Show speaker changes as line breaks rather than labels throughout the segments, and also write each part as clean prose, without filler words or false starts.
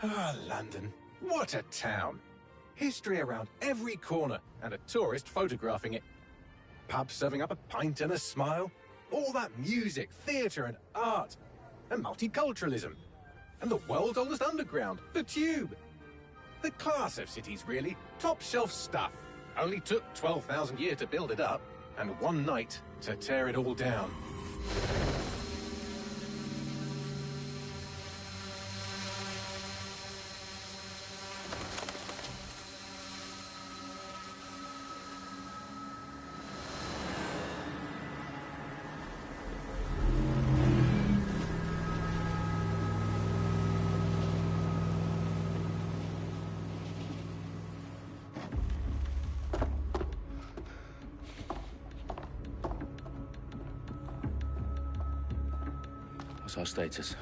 Ah, London. What a town. History around every corner, and a tourist photographing it. Pubs serving up a pint and a smile. All that music, theatre and art. And multiculturalism. And the world's oldest underground, the Tube. The class of cities, really. Top shelf stuff. Only took 12,000 years to build it up, and one night to tear it all down.
What's our status?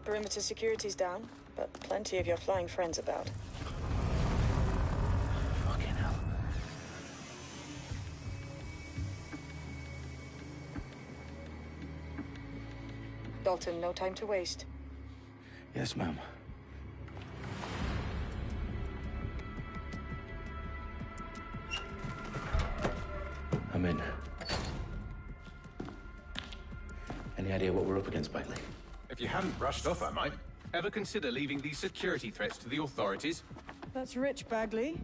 Perimeter security's down, but plenty of your flying friends about.
Fucking hell.
Dalton, no time to waste.
Yes, ma'am. I'm in. Any idea what we're up against, Bagley?
If you hadn't brushed off, I might. Ever consider leaving these security threats to the authorities?
That's rich, Bagley.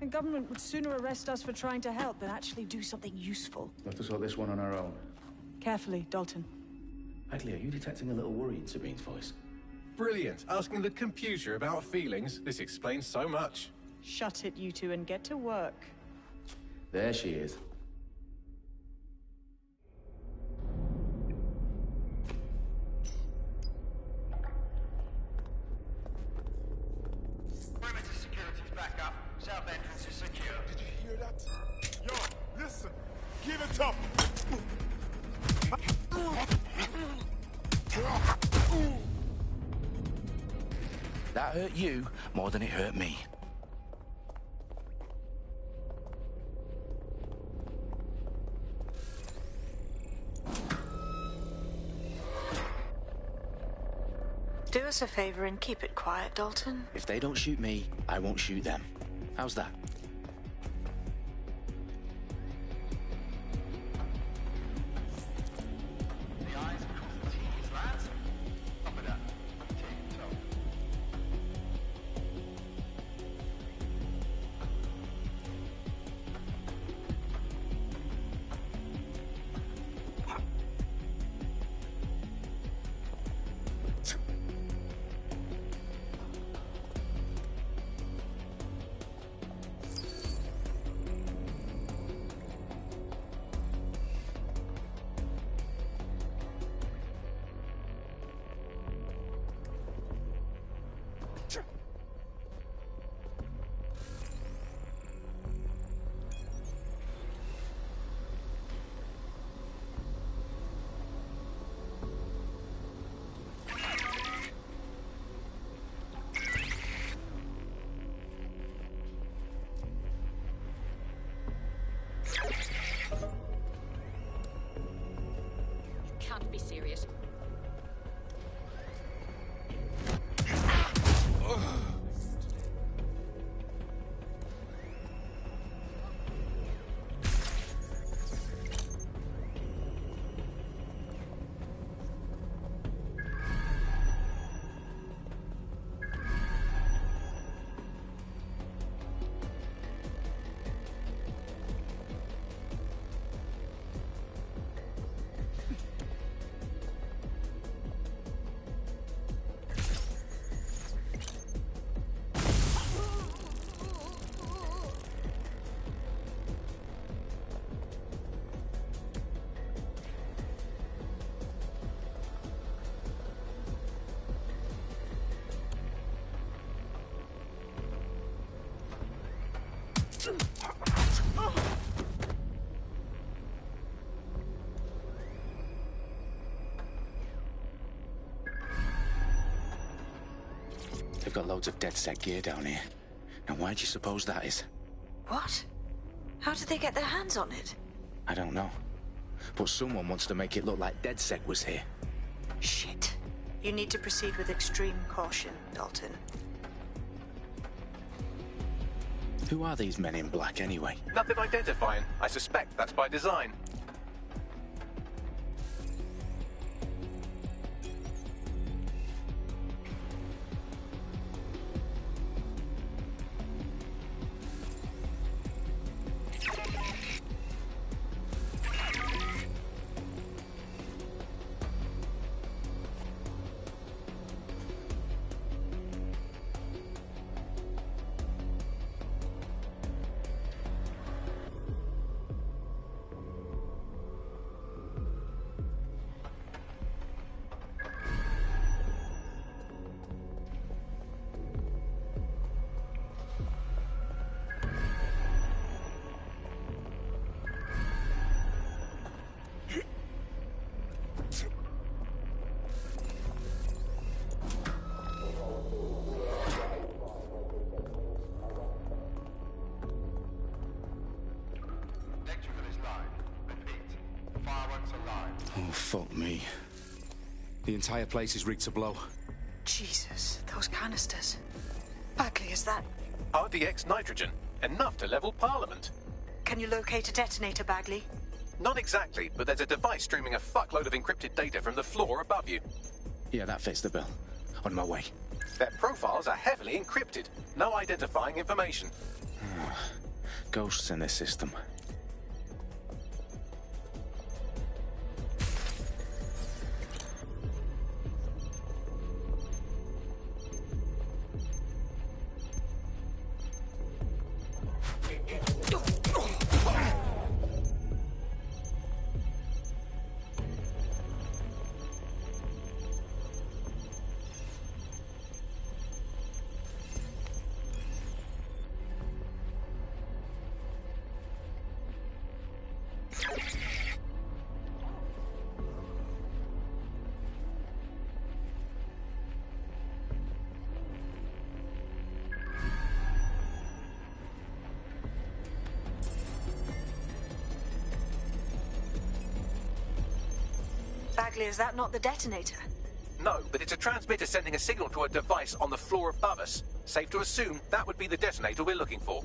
The government would sooner arrest us for trying to help than actually do something useful.
We'll have to sort this one on our own.
Carefully, Dalton.
Bagley, are you detecting a little worry in Sabine's voice?
Brilliant. Asking the computer about feelings. This explains so much.
Shut it, you two, and get to work.
There she is.
Perimeter security's back up. South entrance is secure.
Did you hear that? Yo, listen. Give it up.
That hurt you more than it hurt me.
Do us a favor and keep it quiet, Dalton.
If they don't shoot me, I won't shoot them. How's that?
The eyes across the T's, lads. Top of that. Tick-tock.
Can't be serious.
They've got loads of DedSec gear down here. Now, why do you suppose that is?
What? How did they get their hands on it?
I don't know. But someone wants to make it look like DedSec was here.
Shit. You need to proceed with extreme caution, Dalton.
Who are these men in black, anyway?
Nothing identifying. I suspect that's by design.
Electrical is live. Repeat. Fireworks are live.
Oh, fuck me.
The entire place is rigged to blow.
Jesus, those canisters. Bagley, is that...
RDX nitrogen. Enough to level Parliament.
Can you locate a detonator, Bagley?
Not exactly, but there's a device streaming a fuckload of encrypted data from the floor above you.
Yeah, that fits the bill. On my way.
Their profiles are heavily encrypted. No identifying information.
Ghosts in this system.
Bagley, is that not the detonator?
No, but it's a transmitter sending a signal to a device on the floor above us. Safe to assume that would be the detonator we're looking for.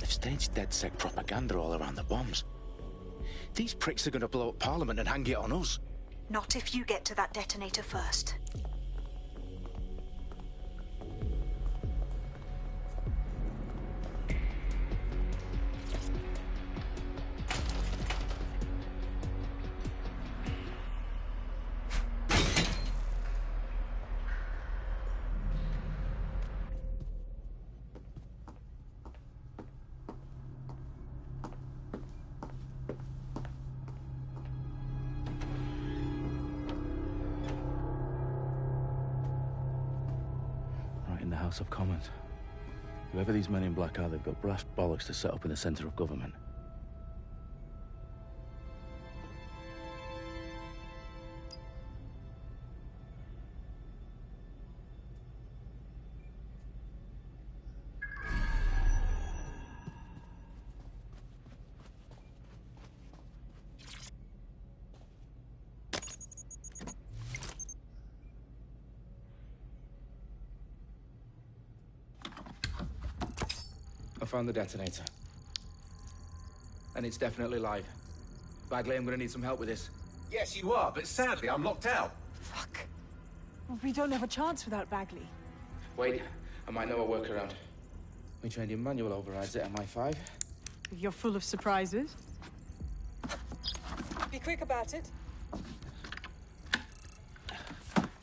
Staged DedSec propaganda all around the bombs. These pricks are going to blow up Parliament and hang it on us.
Not if you get to that detonator first.
In the House of Commons. Whoever these men in black are, they've got brass bollocks to set up in the centre of government.
I found the detonator. And it's definitely live. Bagley, I'm gonna need some help with this.
Yes, you are, but sadly, I'm locked out.
Fuck. We don't have a chance without Bagley.
Wait, I might know a workaround. We trained in manual overrides at MI5.
You're full of surprises. Be quick about it.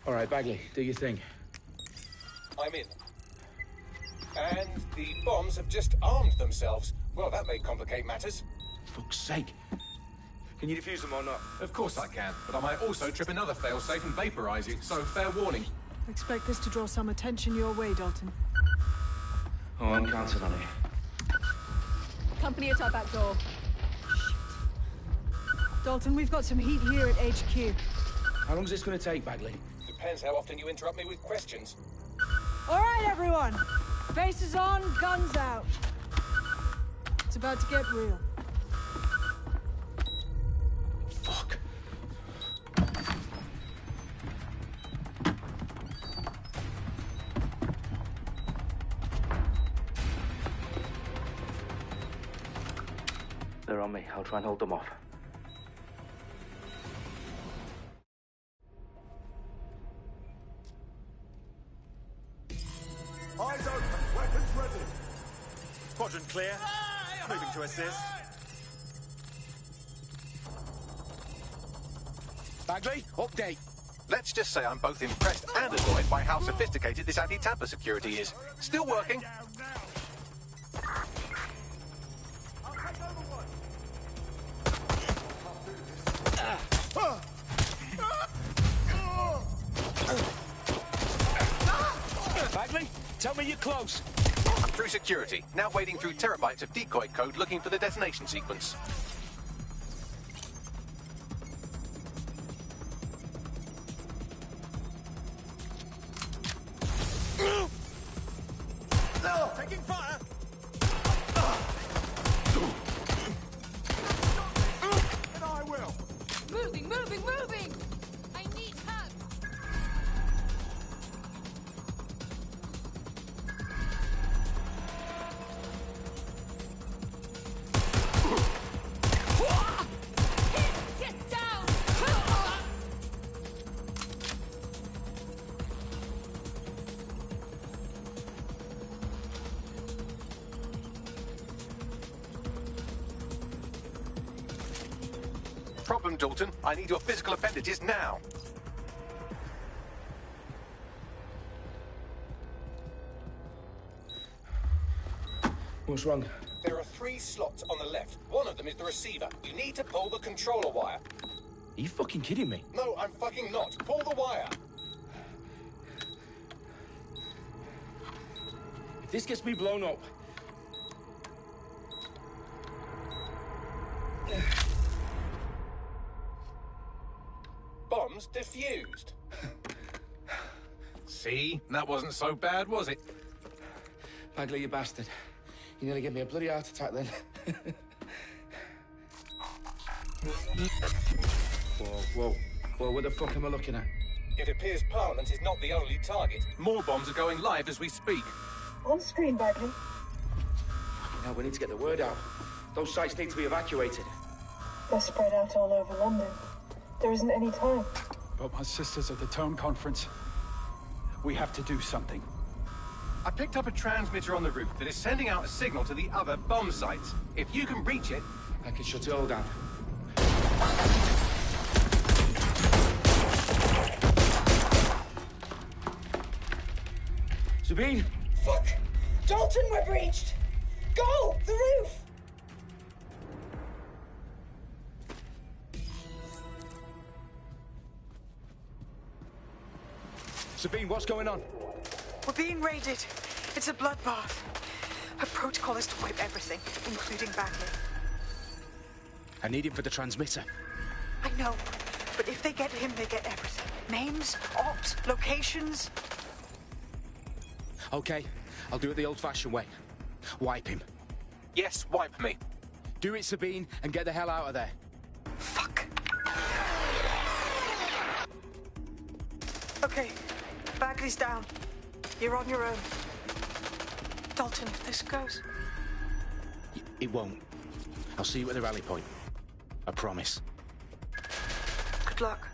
All right, Bagley, do your thing.
I'm in. And the bombs have just armed themselves. Well, that may complicate matters.
Fuck's sake. Can you defuse them or not?
Of course I can, but I might also trip another failsafe and vaporize you, so fair warning.
Expect this to draw some attention your way, Dalton.
Oh, I'm counting on it.
Company at our back door.
Dalton, we've got some heat here at HQ.
How long's this gonna take, Bagley?
Depends how often you interrupt me with questions.
All right, everyone. Faces on, guns out. It's about to get real.
Fuck.
They're on me. I'll try and hold them off.
Eyes open, weapons ready. Quadrant clear. Moving to assist.
Bagley, update.
Let's just say I'm both impressed and annoyed by how sophisticated this anti-tamper security is. Still working.
Down now. I'll take over one.
Bagley, tell me you're close.
Through security, now wading through terabytes of decoy code looking for the detonation sequence.
Taking fire. And I will.
Moving, moving, moving! I need help! Get down!
Problem, Dalton. I need your physical appendages now.
What's wrong?
There are 3 slots on the left. One of them is the receiver. You need to pull the controller wire.
Are you fucking kidding me?
No, I'm fucking not. Pull the wire.
If this gets me blown up...
Bombs defused. See? That wasn't so bad, was it?
Bagley, you bastard. You nearly gave me a bloody heart attack then. Whoa. What the fuck am I looking at?
It appears Parliament is not the only target. More bombs are going live as we speak.
On screen, Bagley.
Now we need to get the word out. Those sites need to be evacuated.
They're spread out all over London. There isn't any time.
But my sister's at the Tone Conference. We have to do something.
I picked up a transmitter on the roof that is sending out a signal to the other bomb sites. If you can reach it...
I can shut it all down. Sabine!
Fuck! Dalton, we're breached! Go! The roof!
Sabine, what's going on?
We're being raided. It's a bloodbath. Her protocol is to wipe everything, including Bagley.
I need him for the transmitter.
I know, but if they get him, they get everything. Names, ops, locations.
Okay, I'll do it the old-fashioned way. Wipe him.
Yes, wipe me.
Do it, Sabine, and get the hell out of there.
Fuck. Okay, Bagley's down. You're on your own. Dalton, if this goes...
It won't. I'll see you at the rally point. I promise.
Good luck.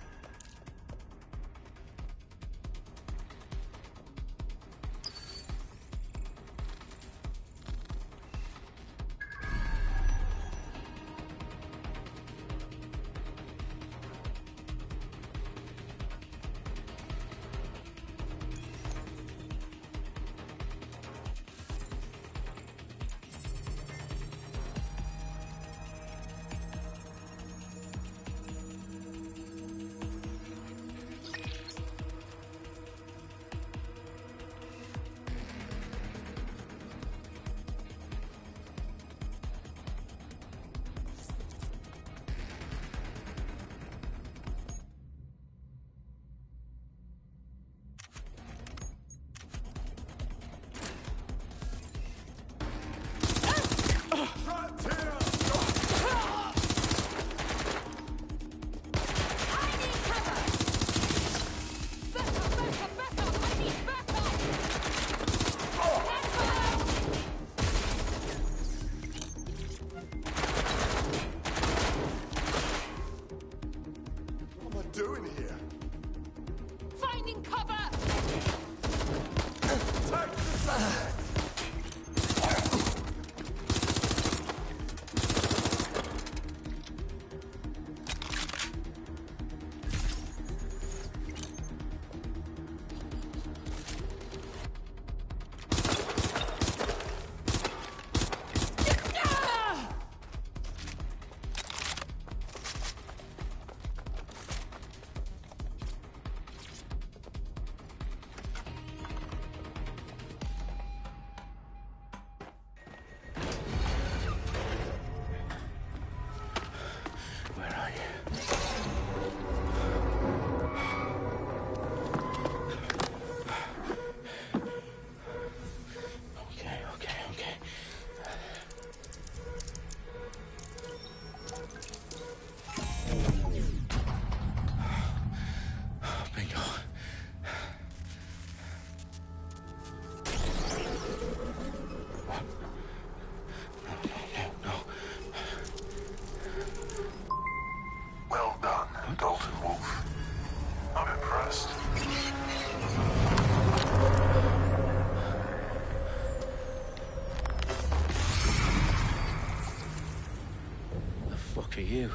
You?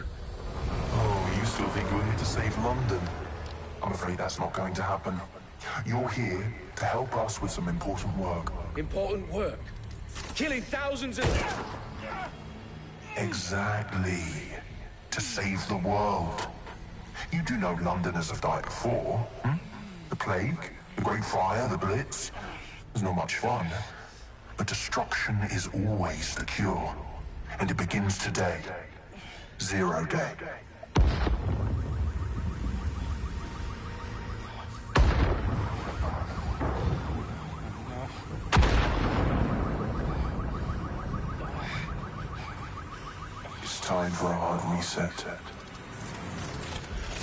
Oh, you still think you're here to save London? I'm afraid that's not going to happen. You're here to help us with some important work.
Important work? Killing thousands of...
Exactly. To save the world. You do know Londoners have died before, hmm? The Plague, the Great Fire, the Blitz. It's not much fun. But destruction is always the cure. And it begins today. Zero Day. It's time for a hard reset.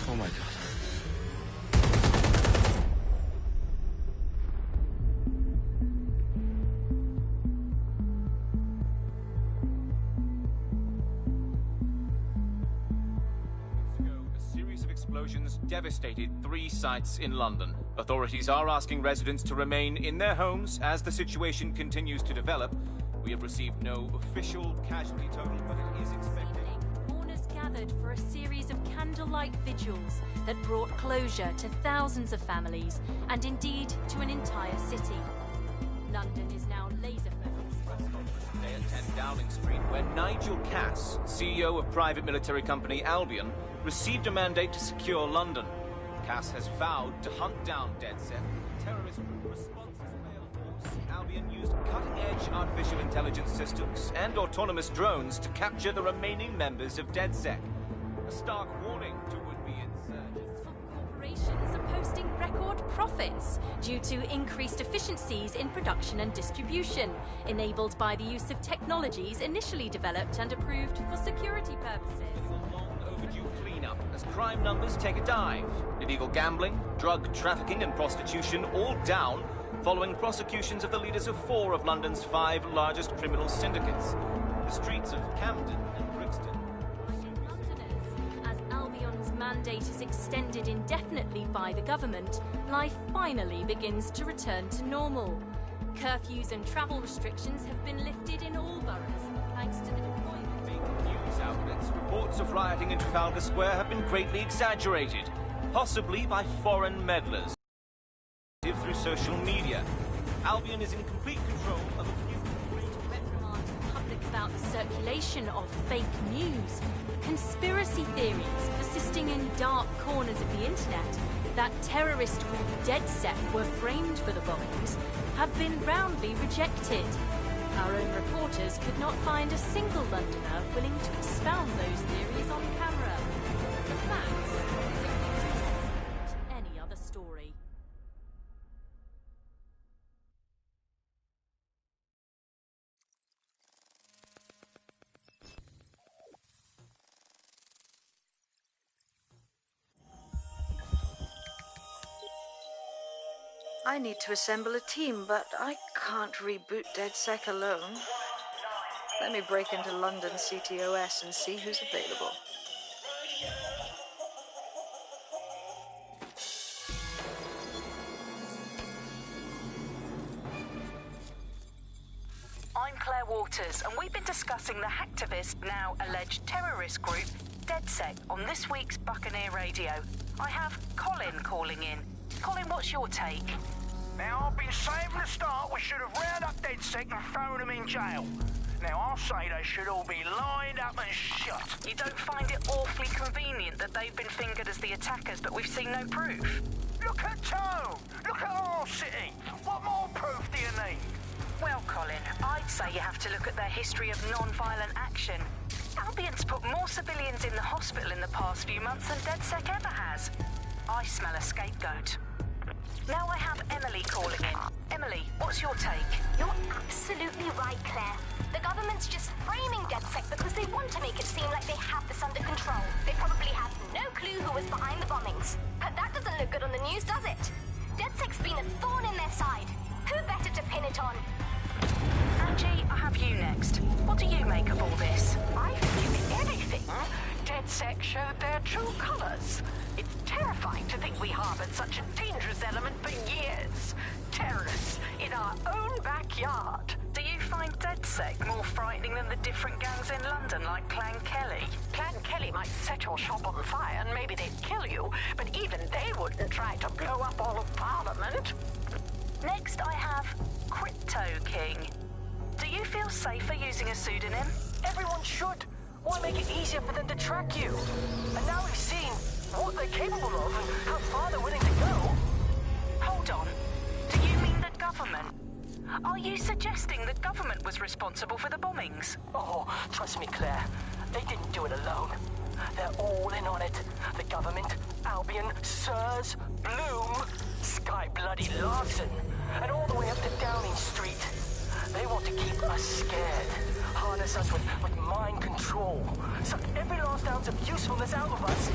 Oh my God.
Devastated 3 sites in London. Authorities are asking residents to remain in their homes as the situation continues to develop. We have received no official casualty total, but it is expected.
Mourners gathered for a series of candlelight vigils that brought closure to thousands of families and indeed to an entire city. London is now laser-focused.
Today at 10 Downing Street, where Nigel Cass, CEO of private military company Albion, received a mandate to secure London. Cass has vowed to hunt down DedSec. Terrorist responses failed force. Albion used cutting-edge artificial intelligence systems and autonomous drones to capture the remaining members of DedSec. A stark warning to would-be insurgents.
Corporations are posting record profits due to increased efficiencies in production and distribution, enabled by the use of technologies initially developed and approved for security purposes.
As crime numbers take a dive. Illegal gambling, drug trafficking and prostitution all down following prosecutions of the leaders of 4 of London's 5 largest criminal syndicates. the streets of Camden and Brixton.
As Albion's mandate is extended indefinitely by the government, life finally begins to return to normal. Curfews and travel restrictions have been lifted in all boroughs, thanks to the deployment.
News outlets, reports of rioting in Trafalgar Square have been greatly exaggerated, possibly by foreign meddlers. Through social media, Albion is in complete control of a few
reprimand the public about the circulation of fake news, conspiracy theories persisting in dark corners of the internet that terrorist group DedSec were framed for the bombings have been roundly rejected. Our own reporters could not find a single Londoner willing to expound those theories on camera. The facts simply succeed any other story.
I need to assemble a team, but I can't reboot DedSec alone. Let me break into London CTOS and see who's available.
I'm Claire Waters, and we've been discussing the hacktivist, now alleged terrorist group, DedSec, on this week's Buccaneer Radio. I have Colin calling in. Colin, what's your take?
Now, I've been saying from the start we should have rounded up DedSec and thrown them in jail. Now, I'll say they should all be lined up and shot.
You don't find it awfully convenient that they've been fingered as the attackers, but we've seen no proof?
Look at Tone! Look at our city! What more proof do you need?
Well, Colin, I'd say you have to look at their history of non-violent action. Albion's put more civilians in the hospital in the past few months than DedSec ever has. I smell a scapegoat. Now I have Emily calling in. Emily, what's your take?
You're absolutely right, Claire. The government's just framing DedSec because they want to make it seem like they have this under control. They probably have no clue who was behind the bombings. But that doesn't look good on the news, does it? DedSec's been a thorn in their side. Who better to pin it on?
Angie, I have you next. What do you make of all this?
I think, if anything, DedSec showed their true colours. It's terrifying to think we harboured such a dangerous element for years. Terrorists in our own backyard.
Do you find DedSec more frightening than the different gangs in London, like Clan Kelly?
Clan Kelly might set your shop on fire and maybe they'd kill you, but even they wouldn't try to blow up all of Parliament.
Next, I have Crypto King. Do you feel safer using a pseudonym?
Everyone should. Why make it easier for them to track you? And now we've seen what they're capable of and how far they're willing to go.
Hold on. Do you mean the government? Are you suggesting the government was responsible for the bombings?
Oh, trust me, Claire. They didn't do it alone. They're all in on it. The government, Albion, Sirs, Bloom, Sky Bloody Larson, and all the way up to Downing Street. They want to keep us scared, harness us with mind control, suck every last ounce of usefulness out of us,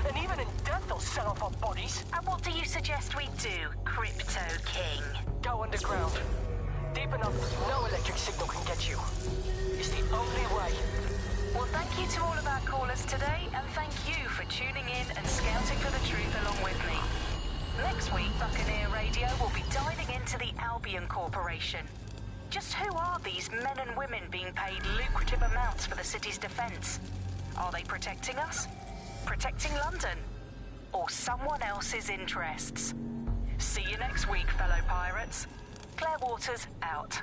and even in death they'll sell off our bodies.
And what do you suggest we do, Crypto King?
Go underground. Deep enough, no electric signal can get you. It's the only way.
Well, thank you to all of our callers today, and thank you for tuning in and scouting for the truth along with me. Next week, Buccaneer Radio will be diving into the Albion Corporation. Just who are these men and women being paid lucrative amounts for the city's defense? Are they protecting us? Protecting London? Or someone else's interests? See you next week, fellow pirates. Claire Waters, out.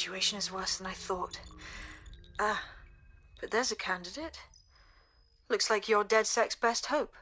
situation is worse than I thought. But there's a candidate. Looks like you're DedSec's best hope.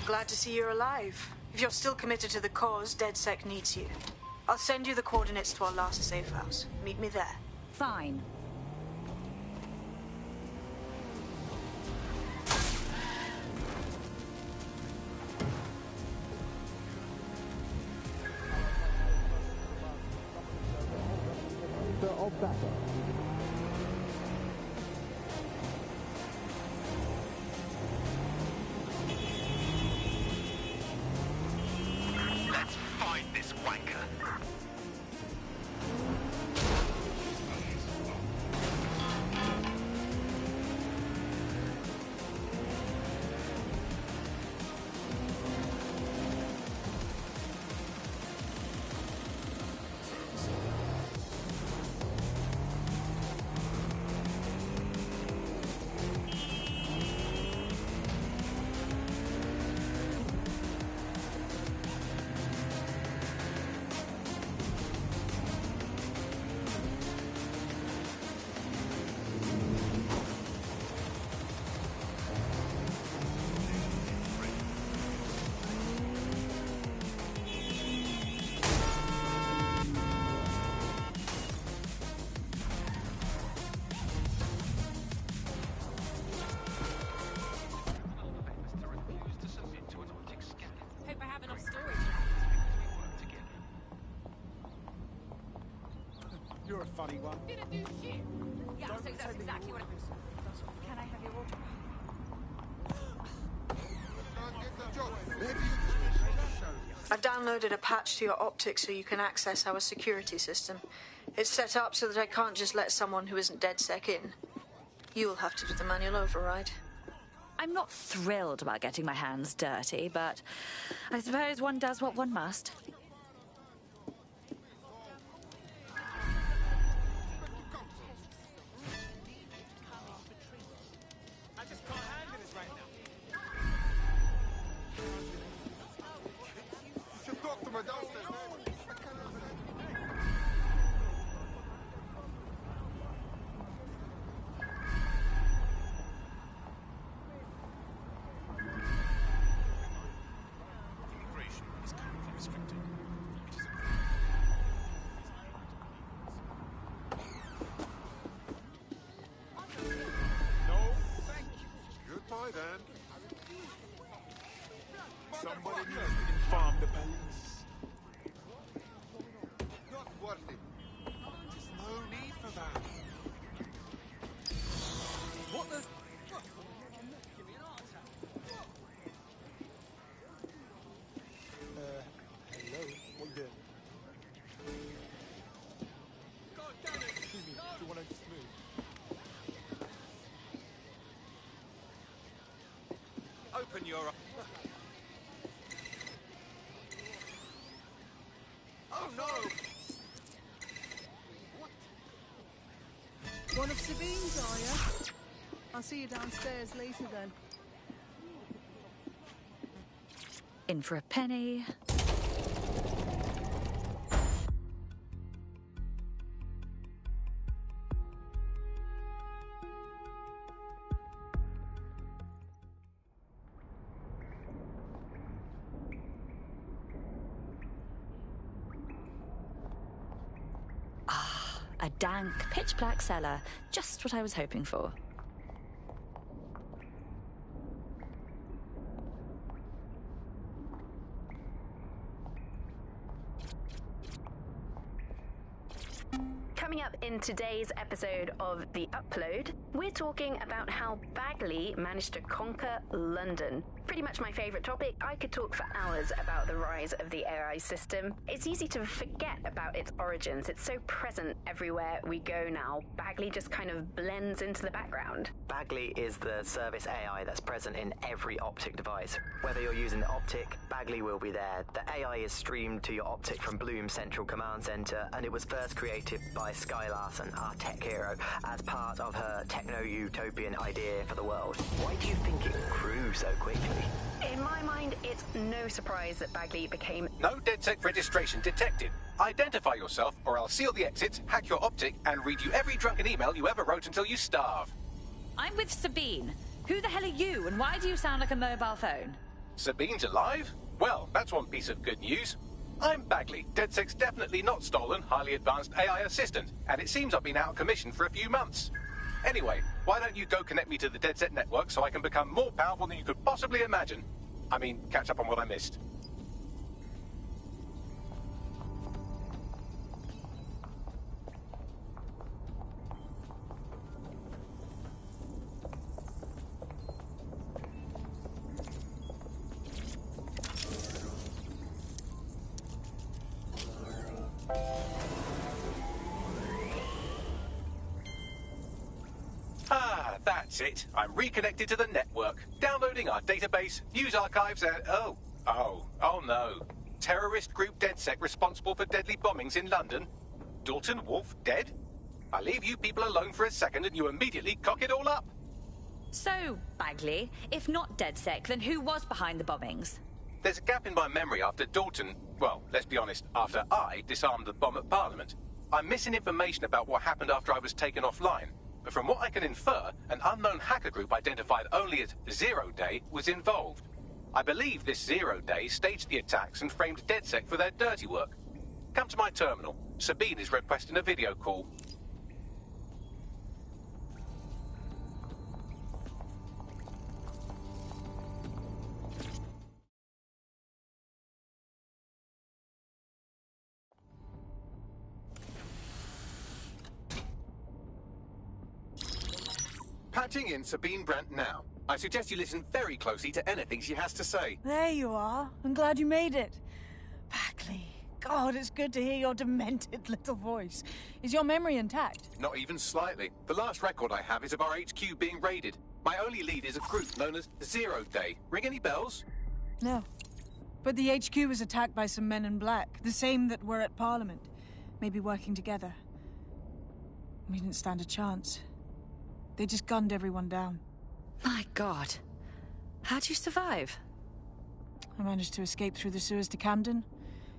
Glad to see you're alive. If you're still committed to the cause, DedSec needs you. I'll send you the coordinates to our last safe house. Meet me there.
Fine.
Of battle.
Let's find this wanker.
You're a funny one.
Didn't do shit. Yeah, so that's exactly what it was. Can I have your autograph?
I've downloaded a patch to your optics so you can access our security system. It's set up so that I can't just let someone who isn't DedSec in. You'll have to do the manual override.
I'm not thrilled about getting my hands dirty, but I suppose one does what one must.
Somebody needs to inform the police. Not worth it. There's no need for that. What the? Hello? What you doing? God damn it! Excuse me, do you want to just move?
Open your...
Oh no!
One of Sabine's, are you? I'll see you downstairs later then.
In for a penny. A dank, pitch-black cellar. Just what I was hoping for.
Coming up in today's episode of The Upload, we're talking about how Bagley managed to conquer London. Pretty much my favourite topic. I could talk for hours about the rise of the AI system. It's easy to forget about its origins. It's so present everywhere we go now. Bagley just kind of blends into the background.
Bagley is the service AI that's present in every optic device. Whether you're using the optic, Bagley will be there. The AI is streamed to your optic from Bloom's central command center, and it was first created by Sky Larson, our tech hero, as part of her techno-utopian idea for the world. Why do you think it grew so quickly?
In my mind, it's no surprise that Bagley became...
No DedSec registration detected. Identify yourself, or I'll seal the exits, hack your optic, and read you every drunken email you ever wrote until you starve.
I'm with Sabine. Who the hell are you, and why do you sound like a mobile phone?
Sabine's alive? Well, that's one piece of good news. I'm Bagley, DedSec's definitely not stolen, highly advanced AI assistant, and it seems I've been out of commission for a few months. Anyway, why don't you go connect me to the DedSec network so I can become more powerful than you could possibly imagine? I mean, catch up on what I missed. Ah, that's it. I'm reconnected to the network, downloading our database, news archives, and oh no. Terrorist group DedSec responsible for deadly bombings in London. Dalton Wolf dead? I leave you people alone for a second and you immediately cock it all up.
So, Bagley, if not DedSec, then who was behind the bombings?
There's a gap in my memory after Dalton, well, let's be honest, after I disarmed the bomb at Parliament. I'm missing information about what happened after I was taken offline. But from what I can infer, an unknown hacker group identified only as Zero Day was involved. I believe this Zero Day staged the attacks and framed DedSec for their dirty work. Come to my terminal. Sabine is requesting a video call. Patching in Sabine Brandt now. I suggest you listen very closely to anything she has to say.
There you are. I'm glad you made it. Bagley. God, it's good to hear your demented little voice. Is your memory intact?
Not even slightly. The last record I have is of our HQ being raided. My only lead is a group known as Zero Day. Ring any bells?
No. But the HQ was attacked by some men in black, the same that were at Parliament. Maybe working together. We didn't stand a chance. They just gunned everyone down.
My God. How'd you survive?
I managed to escape through the sewers to Camden.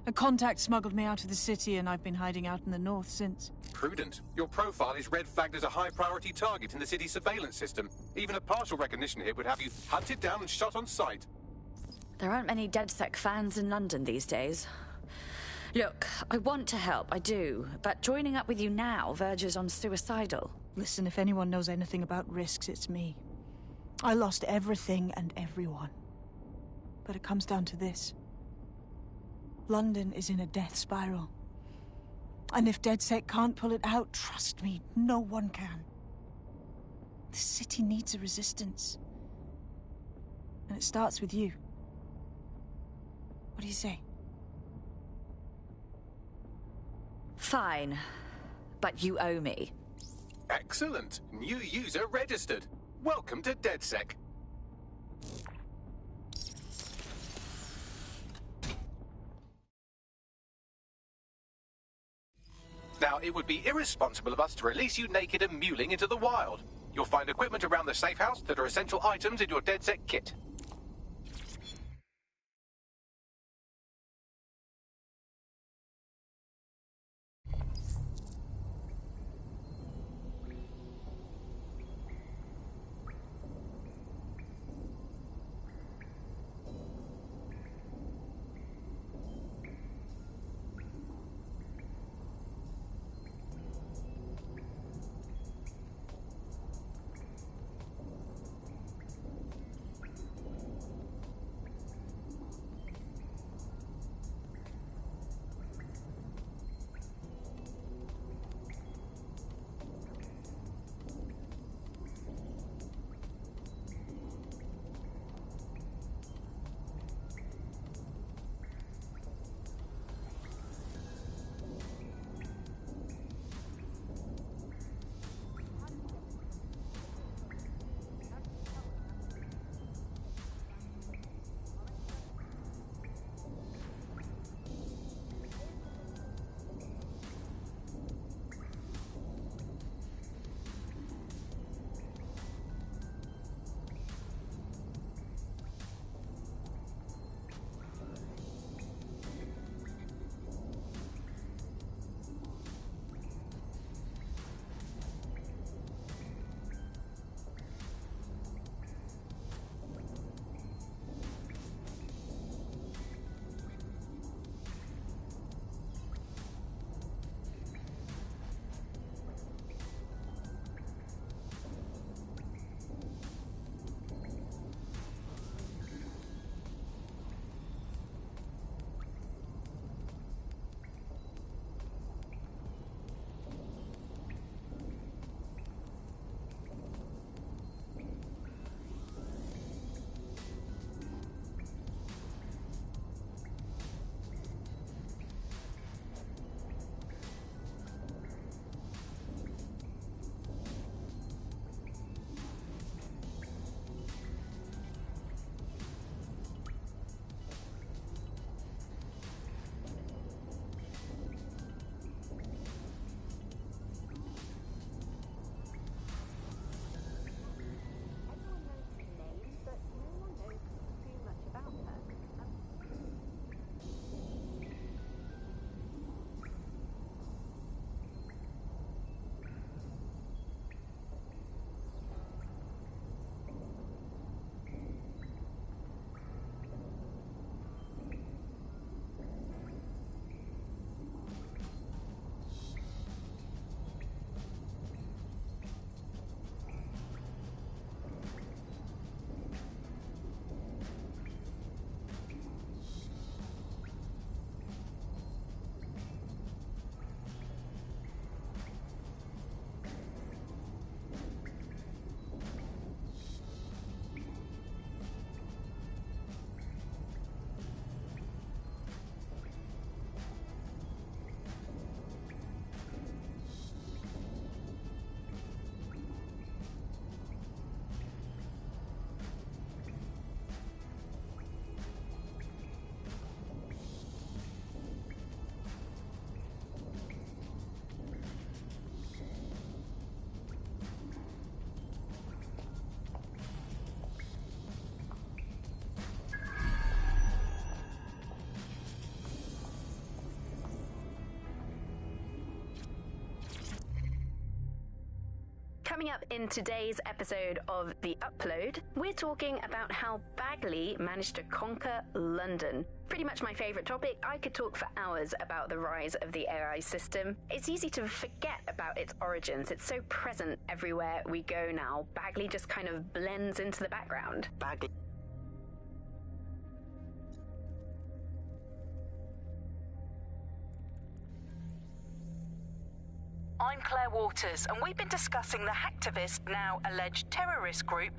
A contact smuggled me out of the city, and I've been hiding out in the north since.
Prudent. Your profile is red flagged as a high-priority target in the city's surveillance system. Even a partial recognition hit would have you hunted down and shot on sight.
There aren't many DedSec fans in London these days. Look, I want to help, I do, but joining up with you now verges on suicidal.
Listen, if anyone knows anything about risks, it's me. I lost everything and everyone. But it comes down to this. London is in a death spiral. And if DedSec can't pull it out, trust me, no one can. The city needs a resistance. And it starts with you. What do you say?
Fine. But you owe me.
Excellent. New user registered. Welcome to DedSec. Now, it would be irresponsible of us to release you naked and mewling into the wild. You'll find equipment around the safe house that are essential items in your DedSec kit.
Coming up in today's episode of The Upload, we're talking about how Bagley managed to conquer London. Pretty much my favourite topic. I could talk for hours about the rise of the AI system. It's easy to forget about its origins. It's so present everywhere we go now. Bagley just kind of blends into the background.
Bagley.
I'm Claire Waters, and we've been discussing the hacktivist, now alleged terrorist group.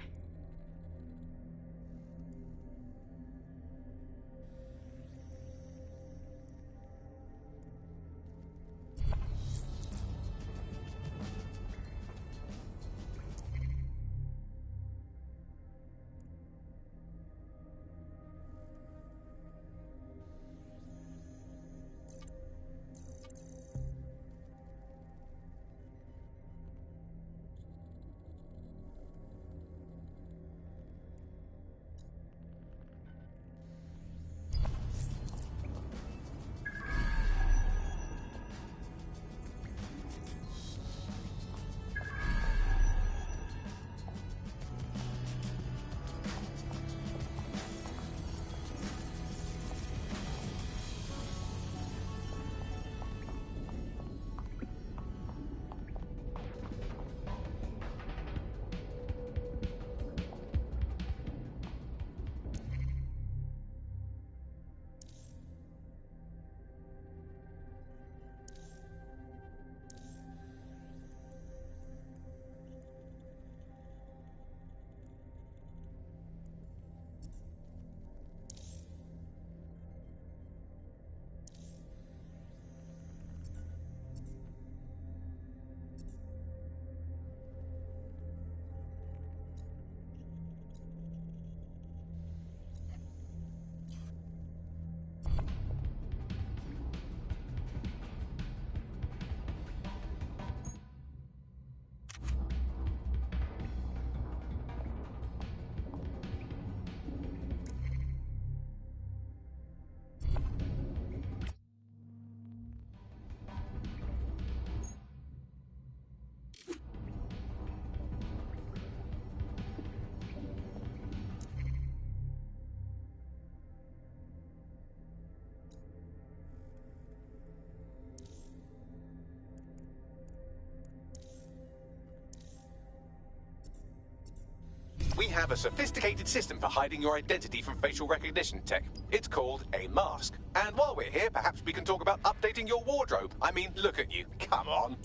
We have a sophisticated system for hiding your identity from facial recognition tech. It's called a mask. And while we're here, perhaps we can talk about updating your wardrobe. I mean, look at you. Come on.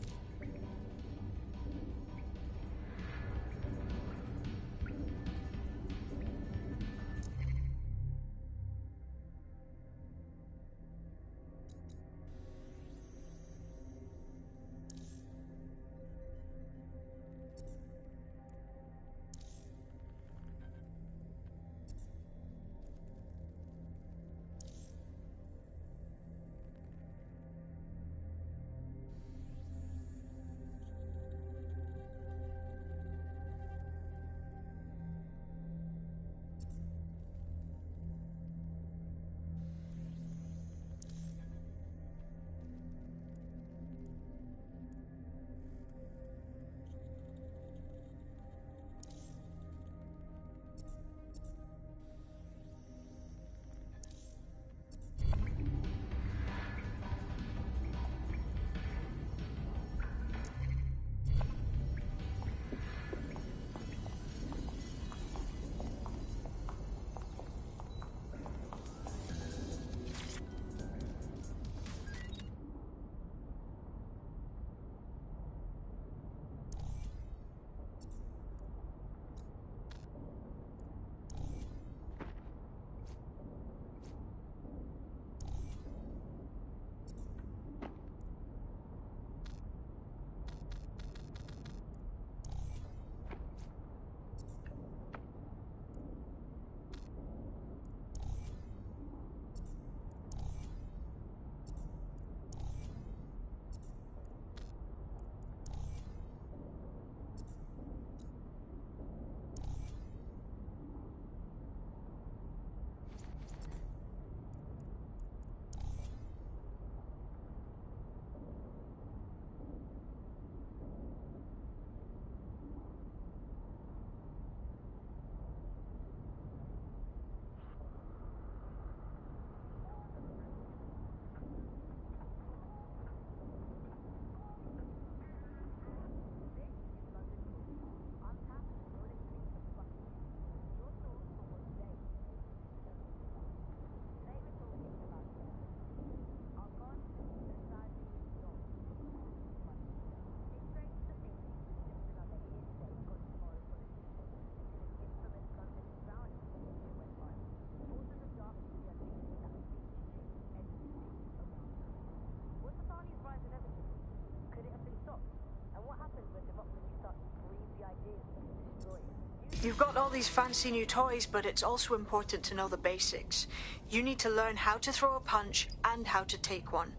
You've got all these fancy new toys, but it's also important to know the basics. You need to learn how to throw a punch and how to take one.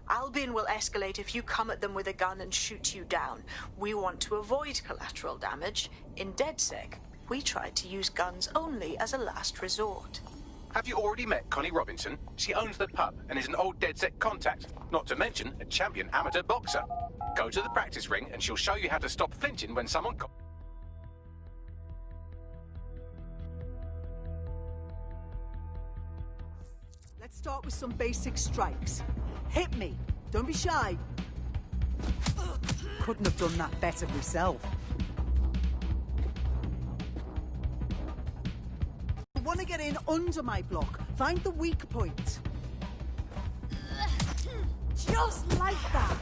Albion will escalate if you come at them with a gun and shoot you down. We want to avoid collateral damage. In DedSec, we try to use guns only as a last resort.
Have you already met Connie Robinson? She owns the pub and is an old DedSec contact, not to mention a champion amateur boxer. Go to the practice ring and she'll show you how to stop flinching when someone...
Let's start with some basic strikes. Hit me. Don't be shy. Couldn't have done that better myself. I want to get in under my block. Find the weak point. Just like that.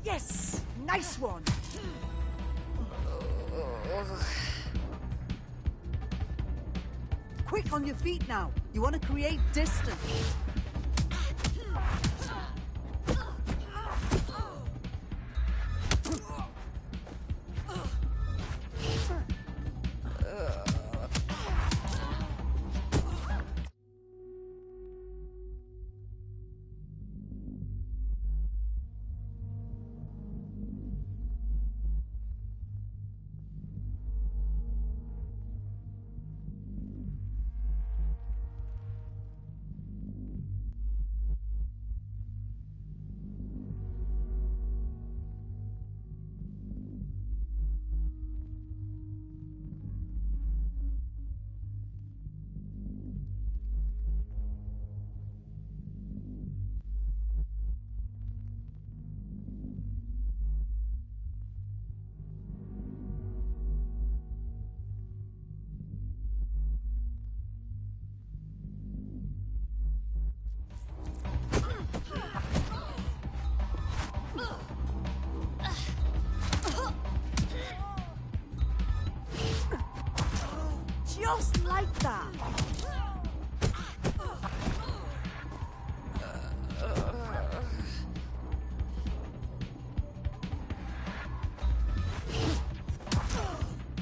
Yes! Nice one! Quick on your feet now. You want to create distance. Just like that.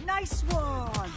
Nice one.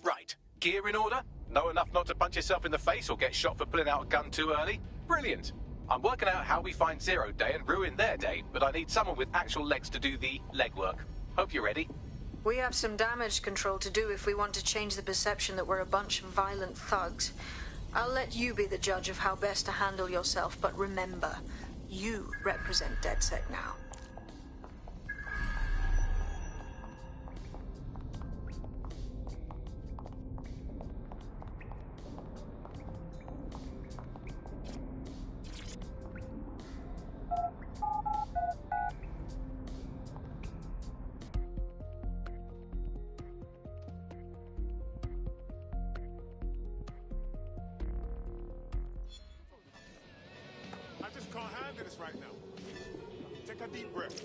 Right. Gear in order? Know enough not to punch yourself in the face or get shot for pulling out a gun too early? Brilliant. I'm working out how we find Zero Day and ruin their day, but I need someone with actual legs to do the legwork. Hope you're ready.
We have some damage control to do if we want to change the perception that we're a bunch of violent thugs. I'll let you be the judge of how best to handle yourself, but remember, you represent DedSec now.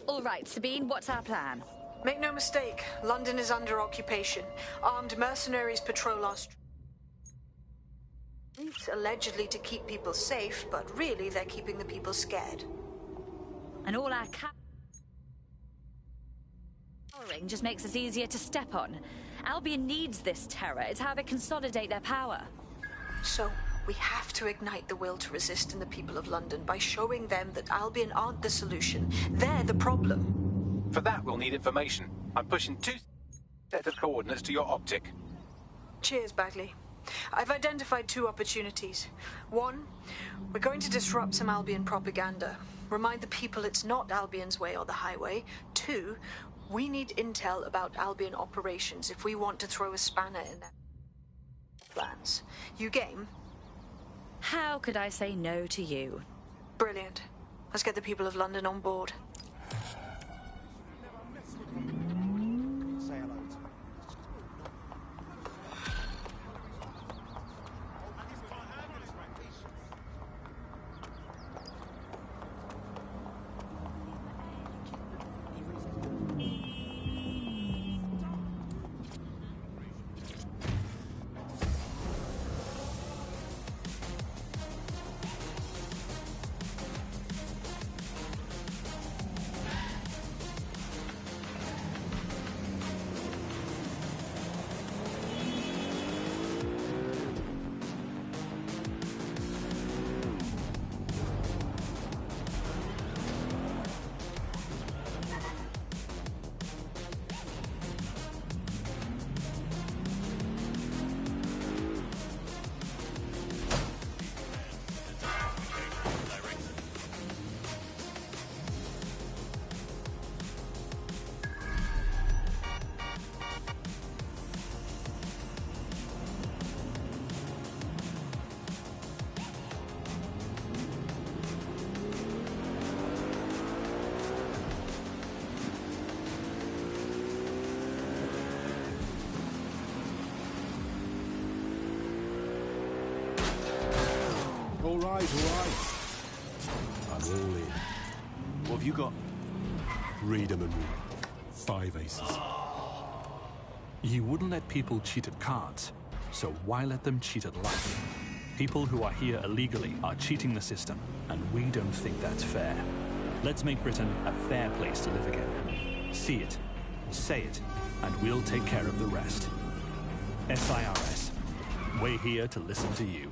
All right, Sabine, what's our plan?
Make no mistake, London is under occupation. Armed mercenaries patrol our streets allegedly to keep people safe, but really they're keeping the people scared.
And all our cowering just makes us easier to step on. Albion needs this terror. It's how they consolidate their power.
So, we have to ignite the will to resist in the people of London by showing them that Albion aren't the solution. They're the problem.
For that, we'll need information. I'm pushing 2 sets of coordinates to your optic.
Cheers, Bagley. I've identified 2 opportunities. 1, we're going to disrupt some Albion propaganda. Remind the people it's not Albion's way or the highway. 2, we need intel about Albion operations if we want to throw a spanner in their plans. You game?
How could I say no to you?
Brilliant. Let's get the people of London on board.
All right. I'm all in.
What have you got?
Read 'em and read. 5 aces.
You wouldn't let people cheat at cards, so why let them cheat at life? People who are here illegally are cheating the system, and we don't think that's fair. Let's make Britain a fair place to live again. See it, say it, and we'll take care of the rest. SIRS. We're here to listen to you.